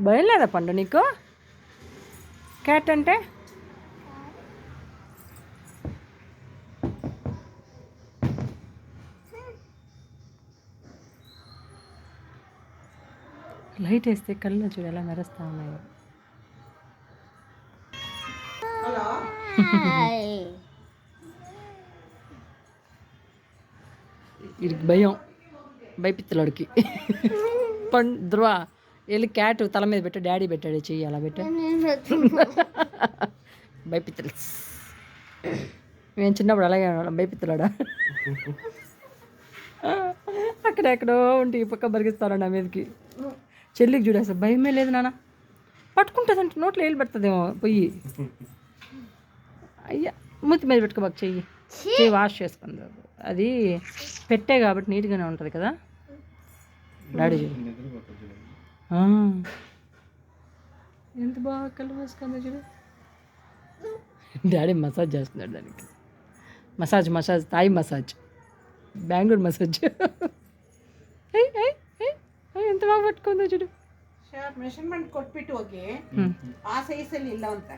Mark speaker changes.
Speaker 1: భయం లేదా పండు నీకు క్యాట్ అంటే? లైట్ వేస్తే కళ్ళు చూడు ఎలా మెరుస్తా ఉన్నాయో. వీడికి భయం, భయపిత్తలాడికి. ధ్రువ వెళ్ళి క్యాట్ తల మీద పెట్టు, డాడీ పెట్టాడు చెయ్యి అలా పెట్టు. భయపిత్తలు. మేము చిన్నప్పుడు అలాగే భయపిత్తలాడా. అక్కడెక్కడో ఉంటే ఈ పక్క బరిగిస్తాడు నా మీదకి. చెల్లికి చూడేస్తా, భయమే లేదు నాన్న, పట్టుకుంటుందంటే నోట్లో వేలు పెడుతుందేమో పొయ్యి. అయ్యా మూతి మీద పెట్టుకోబాకు, చెయ్యి వాష్ చేసుకుంది. అది పెట్టే కాబట్టి నీట్గానే ఉంటుంది కదా డాడీ. చూడు ఎంత బాగా కళ్ళు మూసుకుందో చూడు. డాడీ మసాజ్ చేస్తున్నాడు దానికి. Massage Thai massage, Bengaluru massage. ఎంత బాగా పట్టుకుందో చూడు.
Speaker 2: ಮೆಷರ್ಮೆಂಟ್ ಕೊಟ್ಬಿಟ್ಟು ಹೋಗಿ ಆ ಸೈಜಲ್ಲಿ ಇಲ್ಲ ಅಂತ